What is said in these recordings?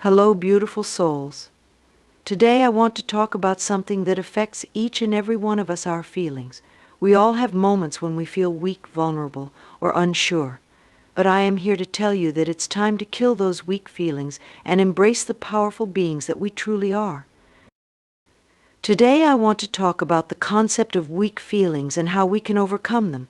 Hello, beautiful souls. Today I want to talk about something that affects each and every one of us, our feelings. We all have moments when we feel weak, vulnerable, or unsure. But I am here to tell you that it's time to kill those weak feelings and embrace the powerful beings that we truly are. Today I want to talk about the concept of weak feelings and how we can overcome them.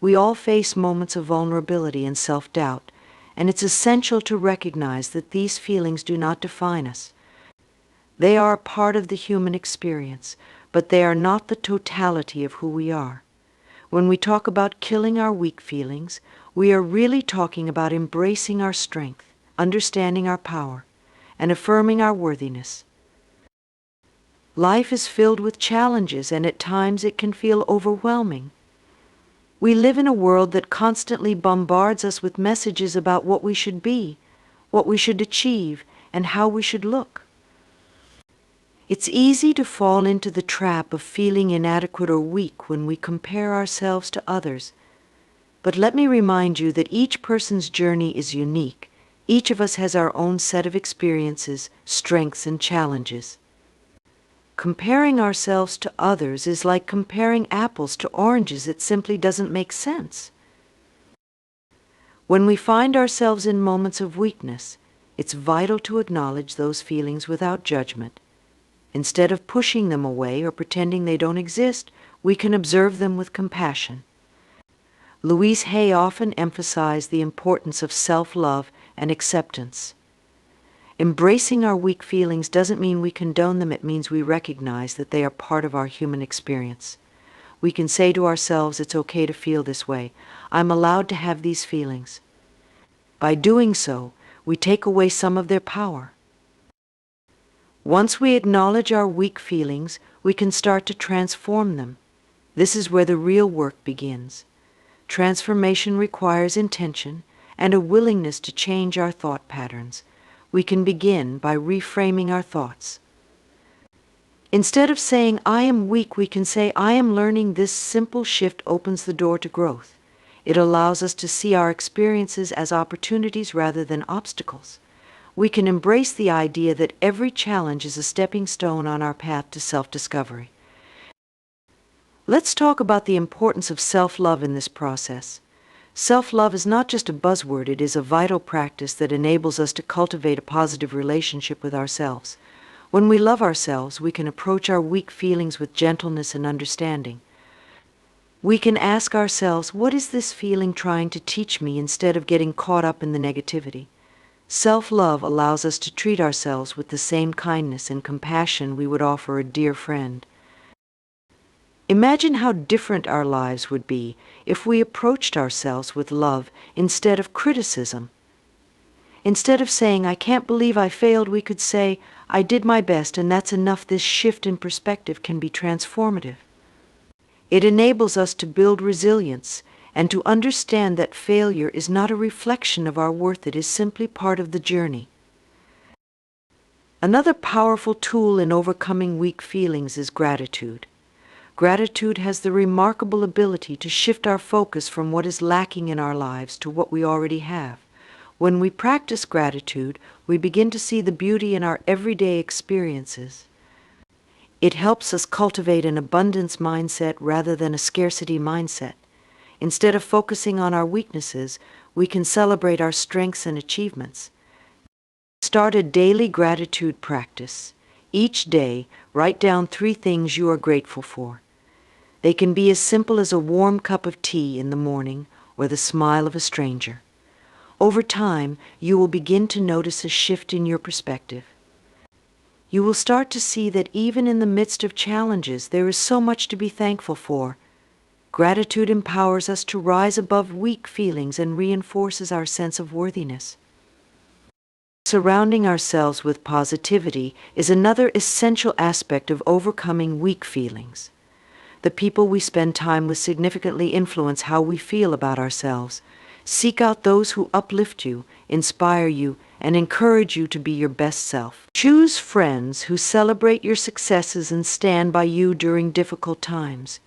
We all face moments of vulnerability and self-doubt, and it's essential to recognize that these feelings do not define us. They are a part of the human experience, but they are not the totality of who we are. When we talk about killing our weak feelings, we are really talking about embracing our strength, understanding our power, and affirming our worthiness. Life is filled with challenges, and at times it can feel overwhelming. We live in a world that constantly bombards us with messages about what we should be, what we should achieve, and how we should look. It's easy to fall into the trap of feeling inadequate or weak when we compare ourselves to others. But let me remind you that each person's journey is unique. Each of us has our own set of experiences, strengths, and challenges. Comparing ourselves to others is like comparing apples to oranges. It simply doesn't make sense. When we find ourselves in moments of weakness, it's vital to acknowledge those feelings without judgment. Instead of pushing them away or pretending they don't exist, we can observe them with compassion. Louise Hay often emphasized the importance of self-love and acceptance. Embracing our weak feelings doesn't mean we condone them. It means we recognize that they are part of our human experience. We can say to ourselves, it's okay to feel this way. I'm allowed to have these feelings. By doing so, we take away some of their power. Once we acknowledge our weak feelings, we can start to transform them. This is where the real work begins. Transformation requires intention and a willingness to change our thought patterns. We can begin by reframing our thoughts. Instead of saying, I am weak, we can say, I am learning. This simple shift opens the door to growth. It allows us to see our experiences as opportunities rather than obstacles. We can embrace the idea that every challenge is a stepping stone on our path to self-discovery. Let's talk about the importance of self-love in this process. Self-love is not just a buzzword. It is a vital practice that enables us to cultivate a positive relationship with ourselves. When we love ourselves, we can approach our weak feelings with gentleness and understanding. We can ask ourselves, what is this feeling trying to teach me, instead of getting caught up in the negativity? Self-love allows us to treat ourselves with the same kindness and compassion we would offer a dear friend. Imagine how different our lives would be if we approached ourselves with love instead of criticism. Instead of saying, I can't believe I failed, we could say, I did my best, and that's enough. This shift in perspective can be transformative. It enables us to build resilience and to understand that failure is not a reflection of our worth. It is simply part of the journey. Another powerful tool in overcoming weak feelings is gratitude. Gratitude has the remarkable ability to shift our focus from what is lacking in our lives to what we already have. When we practice gratitude, we begin to see the beauty in our everyday experiences. It helps us cultivate an abundance mindset rather than a scarcity mindset. Instead of focusing on our weaknesses, we can celebrate our strengths and achievements. Start a daily gratitude practice. Each day, write down 3 things you are grateful for. They can be as simple as a warm cup of tea in the morning or the smile of a stranger. Over time, you will begin to notice a shift in your perspective. You will start to see that even in the midst of challenges, there is so much to be thankful for. Gratitude empowers us to rise above weak feelings and reinforces our sense of worthiness. Surrounding ourselves with positivity is another essential aspect of overcoming weak feelings. The people we spend time with significantly influence how we feel about ourselves. Seek out those who uplift you, inspire you, and encourage you to be your best self. Choose friends who celebrate your successes and stand by you during difficult times.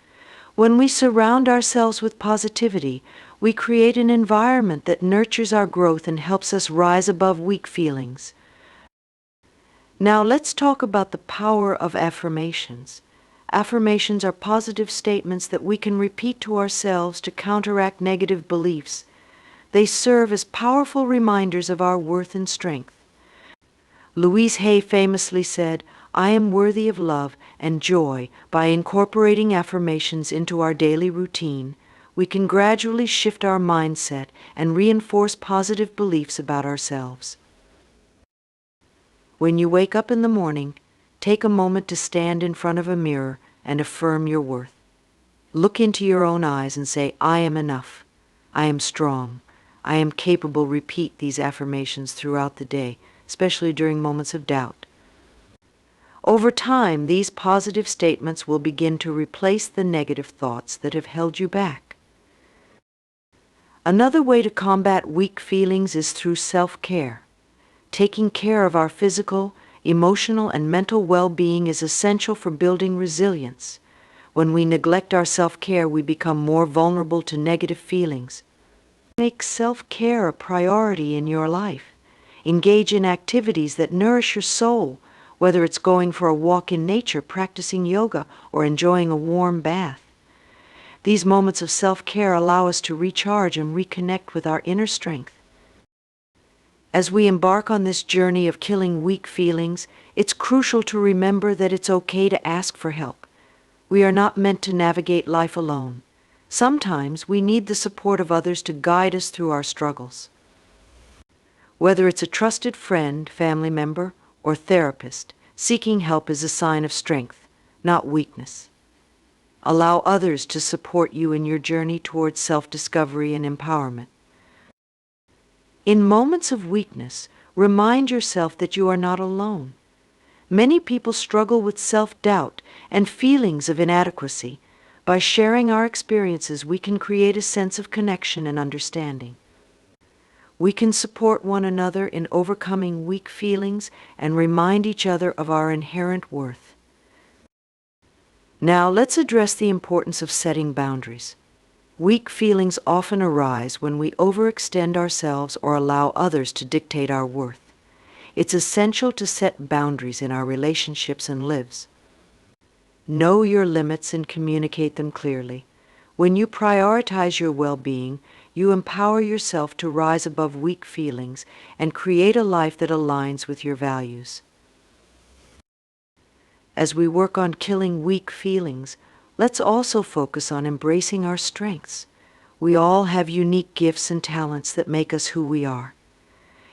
When we surround ourselves with positivity, we create an environment that nurtures our growth and helps us rise above weak feelings. Now let's talk about the power of affirmations. Affirmations are positive statements that we can repeat to ourselves to counteract negative beliefs. They serve as powerful reminders of our worth and strength. Louise Hay famously said, "I am worthy of love and joy." By incorporating affirmations into our daily routine, we can gradually shift our mindset and reinforce positive beliefs about ourselves. When you wake up in the morning, take a moment to stand in front of a mirror and affirm your worth. Look into your own eyes and say, "I am enough. I am strong. I am capable." Repeat these affirmations throughout the day, especially during moments of doubt. Over time, these positive statements will begin to replace the negative thoughts that have held you back. Another way to combat weak feelings is through self-care. Taking care of our physical, emotional, and mental well-being is essential for building resilience. When we neglect our self-care, we become more vulnerable to negative feelings. Make self-care a priority in your life. Engage in activities that nourish your soul, whether it's going for a walk in nature, practicing yoga, or enjoying a warm bath. These moments of self-care allow us to recharge and reconnect with our inner strength. As we embark on this journey of killing weak feelings, it's crucial to remember that it's okay to ask for help. We are not meant to navigate life alone. Sometimes we need the support of others to guide us through our struggles. Whether it's a trusted friend, family member, or therapist, seeking help is a sign of strength, not weakness. Allow others to support you in your journey towards self-discovery and empowerment. In moments of weakness, remind yourself that you are not alone. Many people struggle with self-doubt and feelings of inadequacy. By sharing our experiences, we can create a sense of connection and understanding. We can support one another in overcoming weak feelings and remind each other of our inherent worth. Now, let's address the importance of setting boundaries. Weak feelings often arise when we overextend ourselves or allow others to dictate our worth. It's essential to set boundaries in our relationships and lives. Know your limits and communicate them clearly. When you prioritize your well-being, you empower yourself to rise above weak feelings and create a life that aligns with your values. As we work on killing weak feelings, let's also focus on embracing our strengths. We all have unique gifts and talents that make us who we are.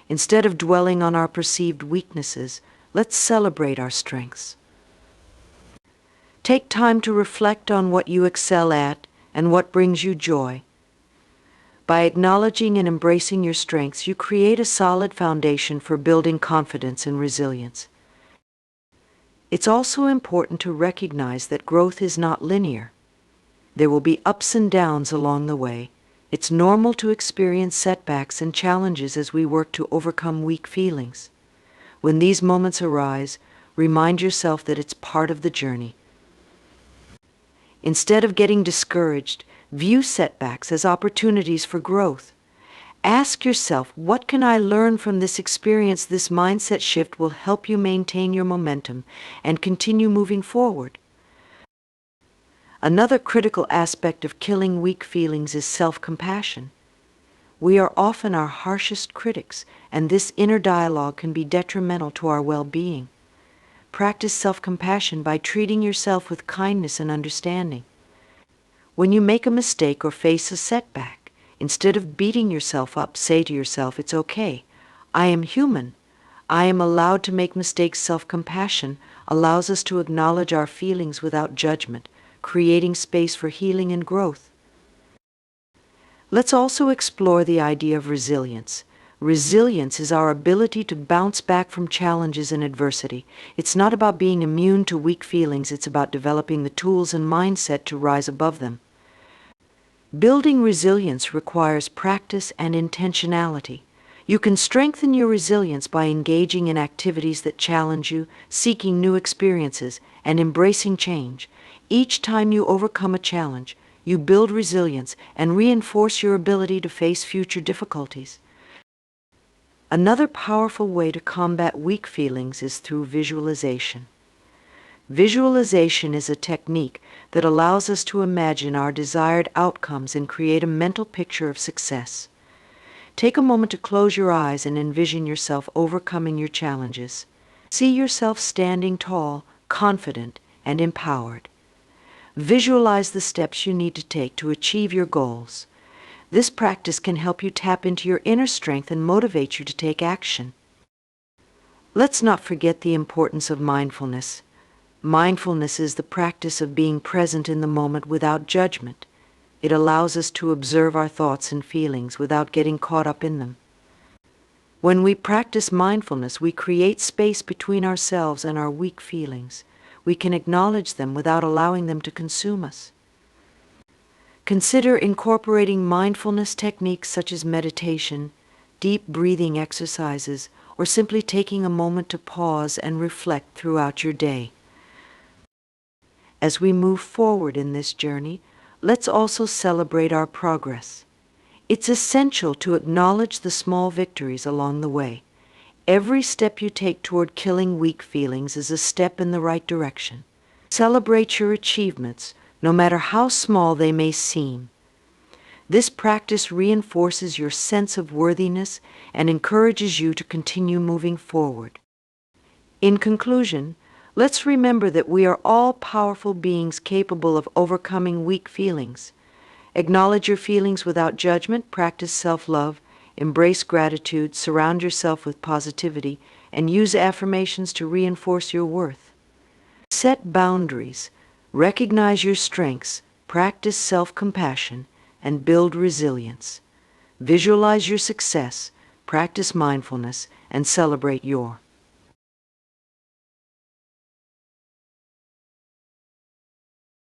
Instead of dwelling on our perceived weaknesses, let's celebrate our strengths. Take time to reflect on what you excel at and what brings you joy. By acknowledging and embracing your strengths, you create a solid foundation for building confidence and resilience. It's also important to recognize that growth is not linear. There will be ups and downs along the way. It's normal to experience setbacks and challenges as we work to overcome weak feelings. When these moments arise, remind yourself that it's part of the journey. Instead of getting discouraged, view setbacks as opportunities for growth. Ask yourself, what can I learn from this experience? This mindset shift will help you maintain your momentum and continue moving forward. Another critical aspect of killing weak feelings is self-compassion. We are often our harshest critics, and this inner dialogue can be detrimental to our well-being. Practice self-compassion by treating yourself with kindness and understanding. When you make a mistake or face a setback, instead of beating yourself up, say to yourself, "It's okay. I am human. I am allowed to make mistakes." Self-compassion allows us to acknowledge our feelings without judgment, creating space for healing and growth. Let's also explore the idea of resilience. Resilience is our ability to bounce back from challenges and adversity. It's not about being immune to weak feelings, it's about developing the tools and mindset to rise above them. Building resilience requires practice and intentionality. You can strengthen your resilience by engaging in activities that challenge you, seeking new experiences, and embracing change. Each time you overcome a challenge, you build resilience and reinforce your ability to face future difficulties. Another powerful way to combat weak feelings is through visualization. Visualization is a technique that allows us to imagine our desired outcomes and create a mental picture of success. Take a moment to close your eyes and envision yourself overcoming your challenges. See yourself standing tall, confident, and empowered. Visualize the steps you need to take to achieve your goals. This practice can help you tap into your inner strength and motivate you to take action. Let's not forget the importance of mindfulness. Mindfulness is the practice of being present in the moment without judgment. It allows us to observe our thoughts and feelings without getting caught up in them. When we practice mindfulness, we create space between ourselves and our weak feelings. We can acknowledge them without allowing them to consume us. Consider incorporating mindfulness techniques such as meditation, deep breathing exercises, or simply taking a moment to pause and reflect throughout your day. As we move forward in this journey, let's also celebrate our progress. It's essential to acknowledge the small victories along the way. Every step you take toward killing weak feelings is a step in the right direction. Celebrate your achievements, no matter how small they may seem. This practice reinforces your sense of worthiness and encourages you to continue moving forward. In conclusion, let's remember that we are all powerful beings capable of overcoming weak feelings. Acknowledge your feelings without judgment, practice self-love, embrace gratitude, surround yourself with positivity, and use affirmations to reinforce your worth. Set boundaries, recognize your strengths, practice self-compassion, and build resilience. Visualize your success, practice mindfulness, and celebrate your